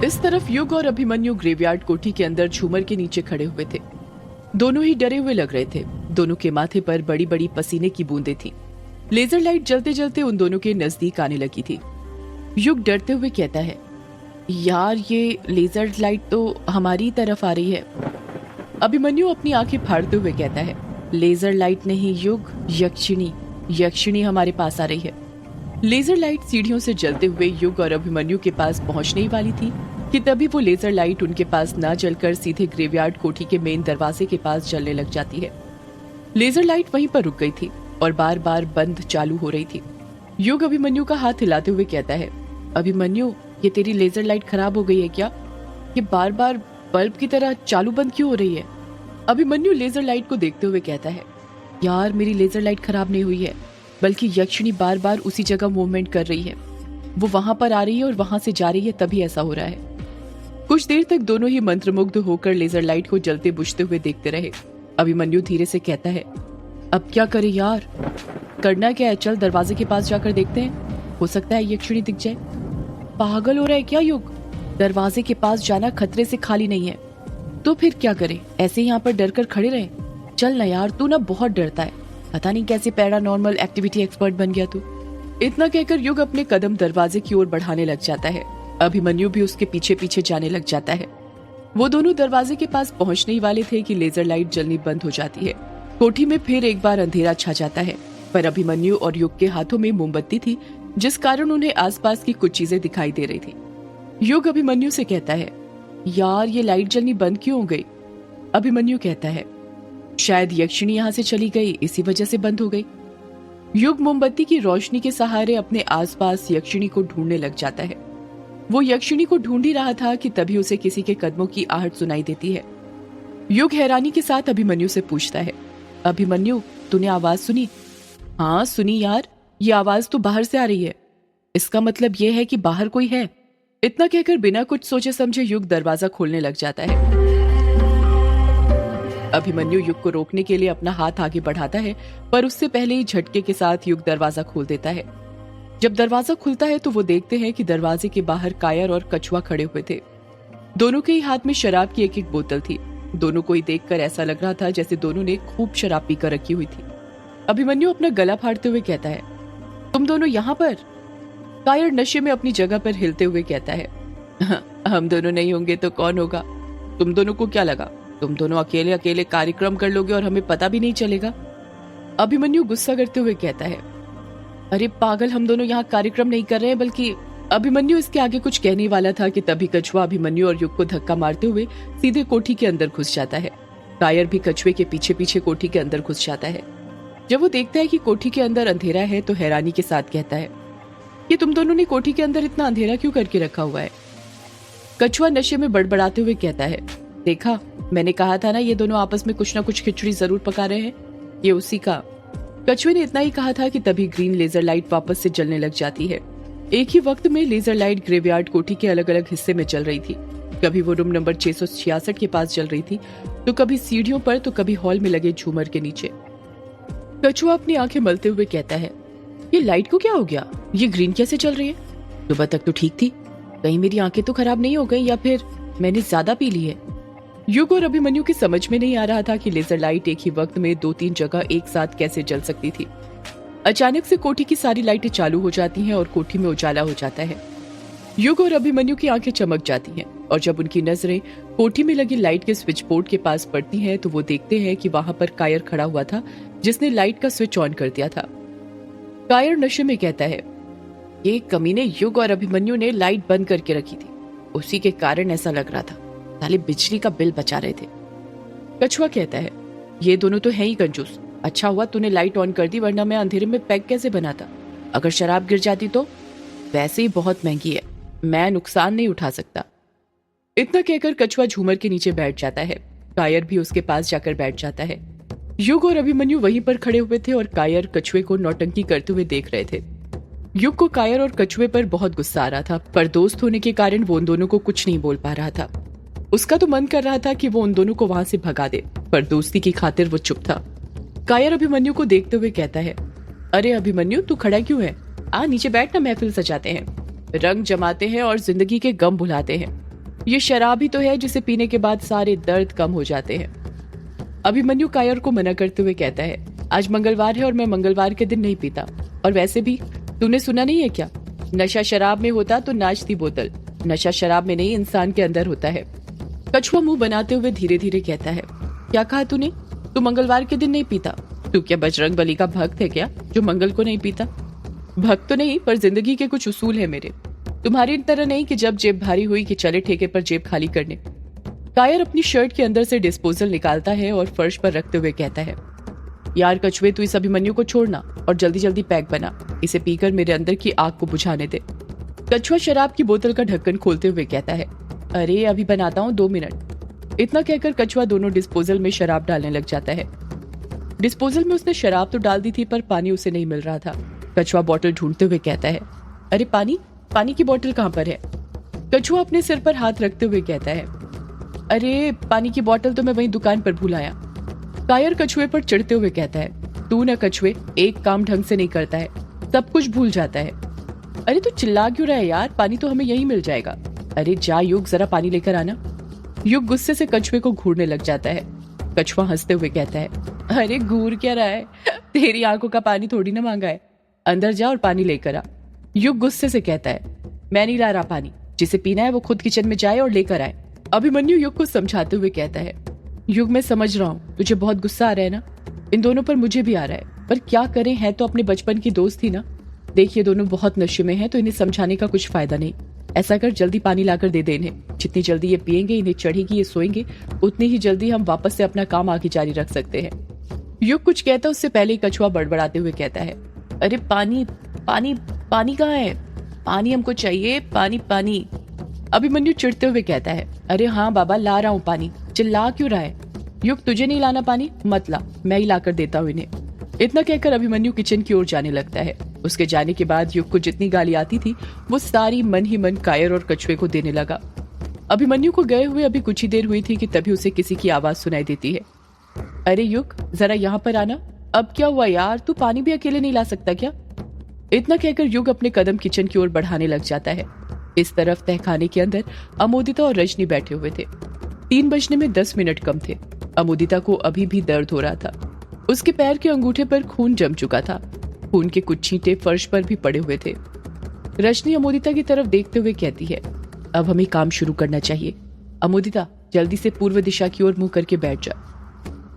इस तरफ युग और अभिमन्यु ग्रेवयार्ड कोठी के अंदर झूमर के नीचे खड़े हुए थे। दोनों ही डरे हुए लग रहे थे। दोनों के माथे पर बड़ी बड़ी पसीने की बूंदें थी। लेजर लाइट जलते जलते उन दोनों के नजदीक आने लगी थी। युग डरते हुए कहता है, यार ये लेजर लाइट तो हमारी तरफ आ रही है। अभिमन्यु अपनी आंखें फाड़ते हुए कहता है, लेजर लाइट नहीं युग, यक्षिणी हमारे पास आ रही है। लेजर लाइट सीढ़ियों से जलते हुए युग और अभिमन्यु के पास पहुंचने ही वाली थी कि तभी वो लेजर लाइट उनके पास ना जलकर सीधे ग्रेवयार्ड कोठी के मेन दरवाजे के पास जलने लग जाती है। लेजर लाइट वहीं पर रुक गई थी और बार बार बंद चालू हो रही थी। युग अभिमन्यु का हाथ हिलाते हुए कहता है, अभिमन्यु ये तेरी लेजर लाइट खराब हो गई है क्या? ये बार बार बल्ब की तरह चालू बंद क्यों हो रही है? अभिमन्यु लेजर लाइट को देखते हुए कहता है, यार मेरी लेजर लाइट खराब नहीं हुई है, बल्कि यक्षिणी बार बार उसी जगह मूवमेंट कर रही है। वो वहां पर आ रही है और वहां से जा रही है, तभी ऐसा हो रहा है। कुछ देर तक दोनों ही मंत्रमुग्ध होकर लेजर लाइट को जलते बुझते हुए देखते रहे। अभिमन्यु धीरे से कहता है, अब क्या करे यार? करना क्या है, चल दरवाजे के पास जाकर देखते हैं, हो सकता है यक्षिणी दिख जाए। पागल हो रहा है क्या युग? दरवाजे के पास जाना खतरे से खाली नहीं है। तो फिर क्या करे, ऐसे यहाँ पर डर कर खड़े रहे? चल ना यार, तू ना बहुत डरता है, पता नहीं कैसे पैरानॉर्मल एक्टिविटी एक्सपर्ट बन गया तू। इतना कहकर युग अपने कदम दरवाजे की ओर बढ़ाने लग जाता है। अभिमन्यु भी उसके पीछे पीछे जाने लग जाता है। वो दोनों दरवाजे के पास पहुंचने ही वाले थे कि लेजर लाइट जलनी बंद हो जाती है। कोठी में फिर एक बार अंधेरा छा जाता है, पर अभिमन्यु और युग के हाथों में मोमबत्ती थी, जिस कारण उन्हें आसपास की कुछ चीजें दिखाई दे रही थी। युग अभिमन्यु से कहता है, यार ये लाइट जलनी बंद क्यों हो गई? अभिमन्यु कहता है, शायद यक्षिणी यहाँ से चली गई, इसी वजह से बंद हो गई। युग मोमबत्ती की रोशनी के सहारे अपने आसपास यक्षिणी को ढूंढने लग जाता है। वो यक्षिणी को ढूंढ ही रहा था कि तभी उसे किसी के कदमों की आहट सुनाई देती है। युग हैरानी के साथ अभिमन्यु से पूछता है, अभिमन्यु तूने आवाज सुनी? हाँ सुनी यार, ये आवाज तो बाहर से आ रही है। इसका मतलब ये है कि बाहर कोई है। इतना कहकर बिना कुछ सोचे समझे युग दरवाजा खोलने लग जाता है। अभिमन्यु युग को रोकने के लिए अपना हाथ आगे बढ़ाता है, पर उससे पहले ही झटके के साथ युग दरवाजा खोल देता है। जब दरवाजा खुलता है तो वो देखते हैं कि दरवाजे के बाहर कायर और कछुआ खड़े हुए थे। दोनों के ही हाथ में शराब की एक एक बोतल थी। दोनों को ही देखकर ऐसा लग रहा था जैसे दोनों ने खूब शराब पीकर रखी हुई थी। अभिमन्यु अपना गला फाड़ते हुए कहता है, तुम दोनों यहाँ पर? कायर नशे में अपनी जगह पर हिलते हुए कहता है, हम दोनों नहीं होंगे तो कौन होगा? तुम दोनों को क्या लगा, तुम दोनों अकेले अकेले कार्यक्रम कर लोगे और हमें पता भी नहीं चलेगा? अभिमन्यु गुस्सा करते हुए कहता है, अरे पागल, हम दोनों यहाँ कार्यक्रम नहीं कर रहे हैं, बल्कि अभिमन्यु इसके आगे कुछ कहने वाला था कि तभी कछुआ अभिमन्यु और युग को धक्का मारते हुए सीधे कोठी के अंदर घुस जाता है। कायर भी कछुए के पीछे पीछे कोठी के अंदर घुस जाता है। जब वो देखता है कि कोठी के अंदर अंधेरा है तो हैरानी के साथ कहता है, ये तुम दोनों ने कोठी के अंदर इतना अंधेरा क्यों करके रखा हुआ है? कछुआ नशे में बड़बड़ाते हुए कहता है, देखा, मैंने कहा था ना, ये दोनों आपस में कुछ ना कुछ खिचड़ी जरूर पका रहे हैं, ये उसी का। कछुए ने इतना ही कहा था कि तभी ग्रीन लेजर लाइट वापस से जलने लग जाती है। एक ही वक्त में लेजर लाइट ग्रेवयार्ड कोठी के अलग अलग हिस्से में चल रही थी। कभी वो रूम नंबर 666 के पास जल रही थी, तो कभी सीढ़ियों पर, तो कभी हॉल में लगे झूमर के नीचे। कछुआ अपनी आंखें मलते हुए कहता है, ये लाइट को क्या हो गया? ये ग्रीन कैसे चल रही है? सुबह तक तो ठीक थी, कहीं मेरी आंखें तो खराब नहीं हो गई या फिर मैंने ज्यादा पी ली है? युग और अभिमन्यु की समझ में नहीं आ रहा था कि लेजर लाइट एक ही वक्त में 2-3 जगह एक साथ कैसे जल सकती थी। अचानक से कोठी की सारी लाइटें चालू हो जाती हैं और कोठी में उजाला हो जाता है। युग और अभिमन्यु की आंखें चमक जाती हैं और जब उनकी नजरें कोठी में लगी लाइट के स्विच बोर्ड के पास पड़ती हैं तो वो देखते हैं कि वहां पर कायर खड़ा हुआ था, जिसने लाइट का स्विच ऑन कर दिया था। कायर नशे में कहता है, ये कमीने युग और अभिमन्यु ने लाइट बंद करके रखी थी, उसी के कारण ऐसा लग रहा था, साले बिजली का बिल बचा रहे थे। कछुआ कहता है, ये दोनों तो है ही कंजूस, अच्छा हुआ तूने लाइट ऑन कर दी, वरना मैं अंधेरे में पैक कैसे बनाता? अगर शराब गिर जाती तो? वैसे ही बहुत महंगी है, मैं नुकसान नहीं उठा सकता। इतना कहकर कछुआ झूमर के नीचे बैठ जाता है। कायर भी उसके पास जाकर बैठ जाता है। युग और अभिमन्यु वहीं पर खड़े हुए थे और कायर कछुए को नौटंकी करते हुए देख रहे थे। युग को कायर और कछुए पर बहुत गुस्सा आ रहा था, पर दोस्त होने के कारण वो उन दोनों को कुछ नहीं बोल पा रहा था। उसका तो मन कर रहा था कि वो उन दोनों को वहां से भगा दे, पर दोस्ती की खातिर वो चुप था। कायर अभिमन्यु को देखते हुए कहता है, अरे अभिमन्यु, तू खड़ा क्यों है? आ नीचे बैठ ना, महफिल सजाते हैं, रंग जमाते हैं और जिंदगी के गम भुलाते हैं। ये शराब ही तो है जिसे पीने के बाद सारे दर्द कम हो जाते हैं। अभिमन्यु कायर को मना करते हुए कहता है, आज मंगलवार है और मैं मंगलवार के दिन नहीं पीता। और वैसे भी तूने सुना नहीं है क्या, नशा शराब में होता तो नाचती बोतल, नशा शराब में नहीं इंसान के अंदर होता है। कछुआ मुंह बनाते हुए धीरे धीरे कहता है, क्या कहा तूने? तू मंगलवार के दिन नहीं पीता? तू क्या बजरंग बली का भक्त है क्या जो मंगल को नहीं पीता? भक्त तो नहीं, पर जिंदगी के कुछ उसूल है मेरे, तुम्हारी तरह नहीं कि जब जेब भारी हुई कि चले ठेके पर जेब खाली करने। कायर अपनी शर्ट के अंदर से डिस्पोजल निकालता है और फर्श पर रखते हुए कहता है, यार कछुए, तू इस अभिमन्यु को छोड़ना और जल्दी जल्दी पैक बना, इसे पीकर मेरे अंदर की आग को बुझाने दे। कछुआ शराब की बोतल का ढक्कन खोलते हुए कहता है, अरे अभी बनाता हूँ, 2 मिनट। इतना कहकर कछुआ दोनों डिस्पोजल में शराब डालने लग जाता है। डिस्पोजल में उसने शराब तो डाल दी थी, पर पानी उसे नहीं मिल रहा था। कछुआ बोतल ढूंढते हुए कहता है, अरे पानी की बोतल कहाँ पर है? कछुआ अपने सिर पर हाथ रखते हुए कहता है, अरे पानी की बोतल तो मैं वहीं दुकान पर भूल आया। कायर कछुए पर चिढ़ते हुए कहता है, तू न कछुए एक काम ढंग से नहीं करता है, सब कुछ भूल जाता है। अरे तू चिल्ला क्यों रहा है यार, पानी तो हमें यहीं मिल जाएगा। अरे जा युग, जरा पानी लेकर आना। युग गुस्से से कछुए को घूरने लग जाता है। कछुआ हंसते हुए कहता है, अरे घूर क्या रहा है, तेरी आंखों का पानी थोड़ी ना मांगा है, अंदर जा और पानी लेकर आ। युग गुस्से से कहता है, मैं नहीं ला रहा पानी, जिसे पीना है वो खुद किचन में जाए और लेकर आए। अभिमन्यु युग को समझाते हुए कहता है, युग मैं समझ रहा हूँ तुझे बहुत गुस्सा आ रहा है ना, इन दोनों पर मुझे भी आ रहा है, पर क्या करें, है तो अपने बचपन की दोस्त ही ना। देखिए दोनों बहुत नशे में हैं तो इन्हें समझाने का कुछ फायदा नहीं। ऐसा कर जल्दी पानी लाकर दे दे इन्हें, जितनी जल्दी ये पियेंगे, इन्हें चढ़ेगी, ये सोएंगे, उतनी ही जल्दी हम वापस से अपना काम आगे जारी रख सकते हैं। युग कुछ कहता उससे पहले ही कछुआ बड़बड़ाते हुए कहता है, अरे पानी पानी पानी कहाँ है, पानी हमको चाहिए, पानी पानी। अभिमन्यु चिढ़ते हुए कहता है, अरे हाँ बाबा ला रहा हूँ पानी, चिल्ला क्यों रहा है? युग तुझे नहीं लाना पानी, मत ला, मैं ही लाकर देता हूँ इन्हें। इतना कहकर अभिमन्यु किचन की ओर जाने लगता है। उसके जाने के बाद युग को जितनी गाली आती थी वो सारी मन ही मन कायर और कछुए को देने लगा। अभिमन्यु को गए हुए अभी कुछ ही देर हुई थी कि तभी उसे किसी की आवाज सुनाई देती है, अरे युग जरा यहाँ पर आना। अब क्या हुआ यार, तू पानी भी अकेले नहीं ला सकता क्या? इतना कहकर युग अपने कदम किचन की ओर बढ़ाने लग जाता है। इस तरफ तहखाने के अंदर अमोदिता और रजनी बैठे हुए थे। 3 बजने में 10 मिनट कम थे। अमोदिता को अभी भी दर्द हो रहा था। उसके पैर के अंगूठे पर खून जम चुका था। खून के कुछ छींटे फर्श पर भी पड़े हुए थे। रजनी अमोदिता की तरफ देखते हुए कहती है, अब हमें काम शुरू करना चाहिए। अमोदिता जल्दी से पूर्व दिशा की ओर मुंह करके बैठ जा।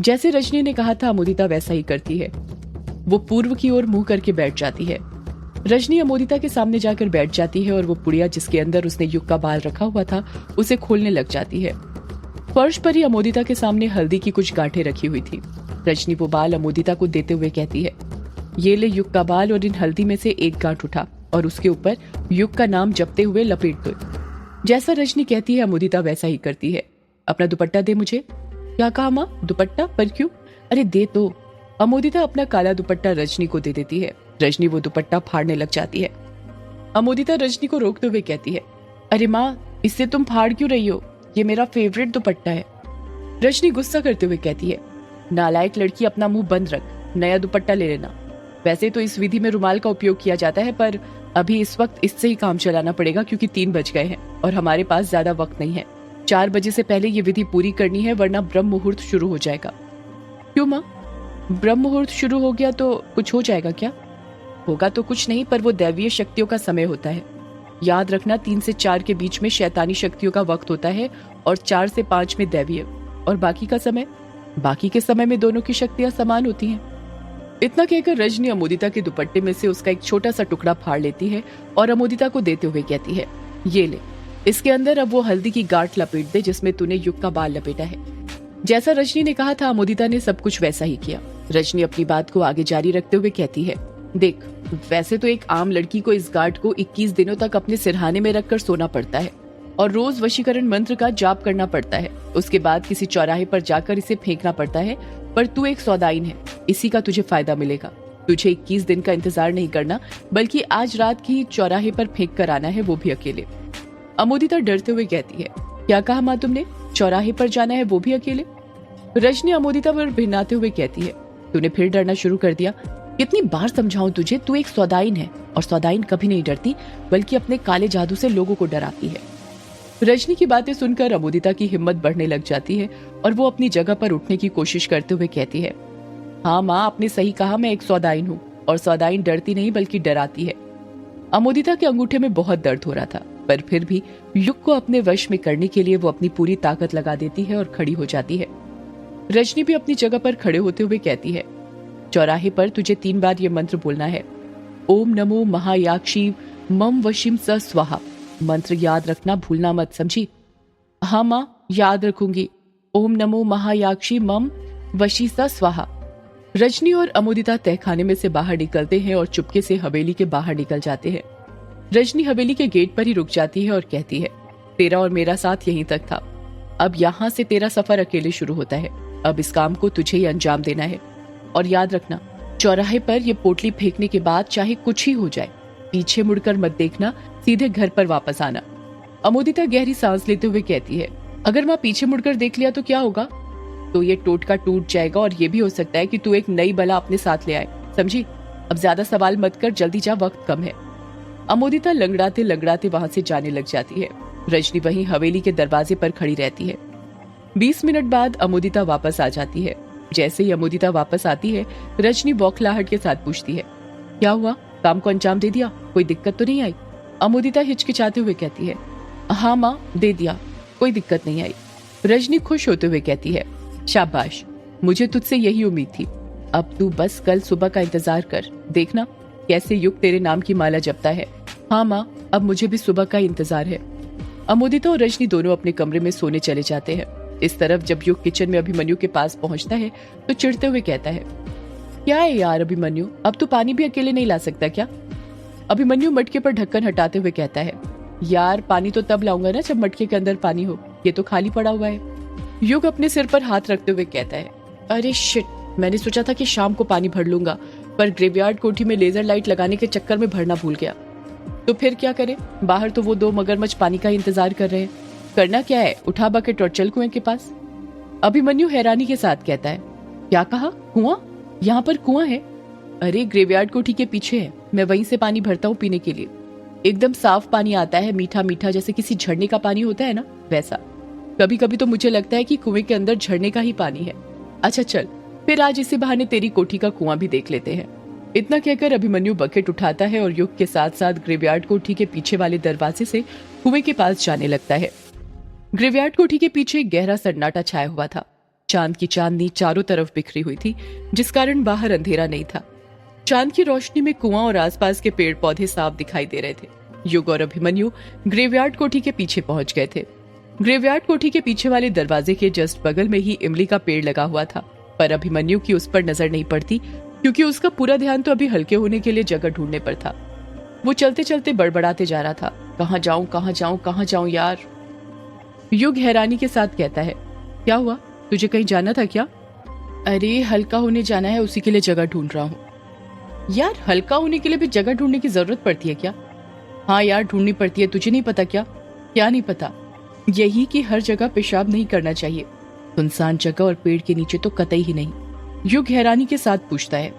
जैसे रजनी ने कहा था अमोदिता वैसा ही करती है। वो पूर्व की ओर मुंह करके बैठ जाती है। रजनी अमोदिता के सामने जाकर बैठ जाती है और वो पुड़िया जिसके अंदर उसने युग का बाल रखा हुआ था उसे खोलने लग जाती है। फर्श पर ही अमोदिता के सामने हल्दी की कुछ गांठें रखी हुई थी। रजनी वो बाल अमोदिता को देते हुए कहती है, ये ले युग का बाल और इन हल्दी में से एक गांठ उठा और उसके ऊपर युग का नाम जपते हुए लपेट दो। जैसा रजनी कहती है अमोदिता वैसा ही करती है। अपना दुपट्टा दे मुझे। क्या कहा माँ, दुपट्टा? पर क्यों? अरे दे तो। अमोदिता अपना काला दुपट्टा रजनी को दे देती है। रजनी वो दुपट्टा फाड़ने लग जाती है। अमोदिता रजनी को रोकते हुए कहती है, अरे माँ इससे तुम फाड़ क्यों रही हो, ये मेरा फेवरेट दुपट्टा है। रजनी गुस्सा करते हुए कहती है, नालायक लड़की अपना मुंह बंद रख, नया दुपट्टा ले लेना। वैसे तो इस विधि में रुमाल का उपयोग किया जाता है, पर अभी इस वक्त इससे ही काम चलाना पड़ेगा क्योंकि 3 बज गए हैं और हमारे पास ज्यादा वक्त नहीं है। 4 बजे से पहले ये विधि पूरी करनी है, वरना ब्रह्म मुहूर्त शुरू हो जाएगा। क्यों माँ, ब्रह्म मुहूर्त शुरू हो गया तो कुछ हो जाएगा क्या? होगा तो कुछ नहीं, पर वो दैवीय शक्तियों का समय होता है। याद रखना 3 से 4 के बीच में शैतानी शक्तियों का वक्त होता है और 4 से 5 में दैवीय, और बाकी के समय में दोनों की शक्तियां समान होती हैं। इतना कहकर रजनी अमोदिता के दुपट्टे में से उसका एक छोटा सा टुकड़ा फाड़ लेती है और अमोदिता को देते हुए कहती है, ये ले, इसके अंदर अब वो हल्दी की गांठ लपेट दे जिसमें तूने युग का बाल लपेटा है। जैसा रजनी ने कहा था अमोदिता ने सब कुछ वैसा ही किया। रजनी अपनी बात को आगे जारी रखते हुए कहती है, देख वैसे तो एक आम लड़की को इस गांठ को 21 दिनों तक अपने सिरहाने में रखकर सोना पड़ता है और रोज वशीकरण मंत्र का जाप करना पड़ता है। उसके बाद किसी चौराहे पर जाकर इसे फेंकना पड़ता है, पर तू एक सौदाइन है, इसी का तुझे फायदा मिलेगा। तुझे 21 दिन का इंतजार नहीं करना, बल्कि आज रात ही चौराहे पर फेंक कर आना है, वो भी अकेले। अमोदिता डरते हुए कहती है, क्या कहा माँ तुमने, चौराहे पर जाना है वो भी अकेले? रजनी अमोदिता पर भिन्नाते हुए कहती है, तूने फिर डरना शुरू कर दिया। कितनी बार समझाऊं तुझे, तू एक सौदाइन है और सौदाइन कभी नहीं डरती, बल्कि अपने काले जादू से लोगों को डराती है। रजनी की बातें सुनकर अमोदिता की हिम्मत बढ़ने लग जाती है और वो अपनी जगह पर उठने की कोशिश करते हुए कहती है, हाँ माँ, आपने सही कहा, मैं एक सौदाइन हूँ और सौदाइन डरती नहीं बल्कि डराती है। अमोदिता के अंगूठे में बहुत दर्द हो रहा था, पर फिर भी युग को अपने वश में करने के लिए वो अपनी पूरी ताकत लगा देती है और खड़ी हो जाती है। रजनी भी अपनी जगह पर खड़े होते हुए कहती है, चौराहे पर तुझे 3 बार ये मंत्र बोलना है, ओम नमो महायाक्षी मम वशिम स स्वाहा। मंत्र याद रखना, भूलना मत, समझी? हाँ माँ, याद रखूंगी। ओम नमो महायाक्षी मम वशी स स्वाहा। रजनी और अमोदिता तहखाने में से बाहर निकलते हैं और चुपके से हवेली के बाहर निकल जाते हैं। रजनी हवेली के गेट पर ही रुक जाती है और कहती है, तेरा और मेरा साथ यहीं तक था, अब यहाँ से तेरा सफर अकेले शुरू होता है। अब इस काम को तुझे ही अंजाम देना है और याद रखना, चौराहे पर ये पोटली फेंकने के बाद चाहे कुछ ही हो जाए, पीछे मुड़कर मत देखना, सीधे घर पर वापस आना। अमोदिता गहरी सांस लेते हुए कहती है, अगर माँ पीछे मुड़कर देख लिया तो क्या होगा? तो ये टोटका टूट जाएगा और ये भी हो सकता है कि तू एक नई बला अपने साथ ले आए, समझी? अब ज्यादा सवाल मत कर, जल्दी जा, वक्त कम है। अमोदिता लंगड़ाते लंगड़ाते वहां से जाने लग जाती है। रजनी वहीं हवेली के दरवाजे पर खड़ी रहती है। 20 मिनट बाद अमोदिता वापस आ जाती है। जैसे ही अमोदिता वापस आती है, रजनी बौखलाहट के साथ पूछती है, क्या हुआ, काम को अंजाम दे दिया, कोई दिक्कत तो नहीं आई? अमोदिता हिचकिचाते हुए कहती है, हाँ माँ, दे दिया, कोई दिक्कत नहीं आई। रजनी खुश होते हुए कहती है, शाबाश, मुझे तुझसे यही उम्मीद थी। अब तू बस कल सुबह का इंतजार कर, देखना कैसे युग तेरे नाम की माला जपता है। हाँ माँ, अब मुझे भी सुबह का इंतजार है। अमोदिता और रजनी दोनों अपने कमरे में सोने चले जाते हैं। इस तरफ जब युग किचन में अभिमन्यु के पास पहुंचता है तो चिढ़ते हुए कहता है, क्या है यार अभिमन्यु, अब तू पानी भी अकेले नहीं ला सकता क्या? अभिमन्यु मटके पर ढक्कन हटाते हुए कहता है, यार पानी तो तब लाऊंगा ना जब मटके के अंदर पानी हो, ये तो खाली पड़ा हुआ है। युग अपने सिर पर हाथ रखते हुए कहता है, अरे शिट, मैंने सोचा था कि शाम को पानी भर लूंगा, पर ग्रेवयार्ड कोठी में लेजर लाइट लगाने के चक्कर में भरना भूल गया। तो फिर क्या करें, बाहर तो वो 2 मगरमच्छ पानी का इंतजार कर रहे हैं, करना क्या है, उठा बकेट और चल कुएं के पास। अभिमन्यु हैरानी के साथ कहता है, क्या कहा, कुआं? यहाँ पर कुआं है? अरे ग्रेवयार्ड कोठी के पीछे है, मैं वहीं से पानी भरता हूँ पीने के लिए। एकदम साफ पानी आता है, मीठा मीठा, जैसे किसी झरने का पानी होता है ना, वैसा। कभी कभी तो मुझे लगता है कि कुएं के अंदर झरने का ही पानी है। अच्छा चल, फिर आज इसी बहाने तेरी कोठी का कुआं भी देख लेते हैं। इतना कहकर अभिमन्यु बकेट उठाता है और युग के साथ साथ ग्रेवयार्ड कोठी के पीछे वाले दरवाजे से कुएं के पास जाने लगता है। ग्रेवयार्ड कोठी के पीछे गहरा सन्नाटा छाया हुआ था। चांद की चांदनी चारों तरफ बिखरी हुई थी, जिस कारण बाहर अंधेरा नहीं था। चांद की रोशनी में कुआं और आसपास के पेड़ पौधे साफ दिखाई दे रहे थे। युग और अभिमन्यु ग्रेवयार्ड कोठी के पीछे पहुंच गए थे। ग्रेवयार्ड कोठी के पीछे वाले दरवाजे के जस्ट बगल में ही इमली का पेड़ लगा हुआ था, पर अभिमन्यु की उस पर नजर नहीं पड़ती, क्योंकि उसका पूरा ध्यान तो अभी हल्के होने के लिए जगह ढूंढने पर था। वो चलते चलते बड़बड़ाते जा रहा था, कहाँ जाऊं कहाँ जाऊं कहाँ जाऊं यार। युग हैरानी के साथ कहता है, क्या हुआ, तुझे कहीं जाना था क्या? अरे हल्का होने जाना है, उसी के लिए जगह ढूंढ रहा हूँ। यार हल्का होने के लिए भी जगह ढूंढने की जरूरत पड़ती है क्या? हाँ यार ढूंढनी पड़ती है, तुझे नहीं पता क्या? क्या नहीं पता? यही कि हर जगह पेशाब नहीं करना चाहिए, सुनसान जगह और पेड़ के नीचे तो कतई ही नहीं। युग हैरानी के साथ पूछता है,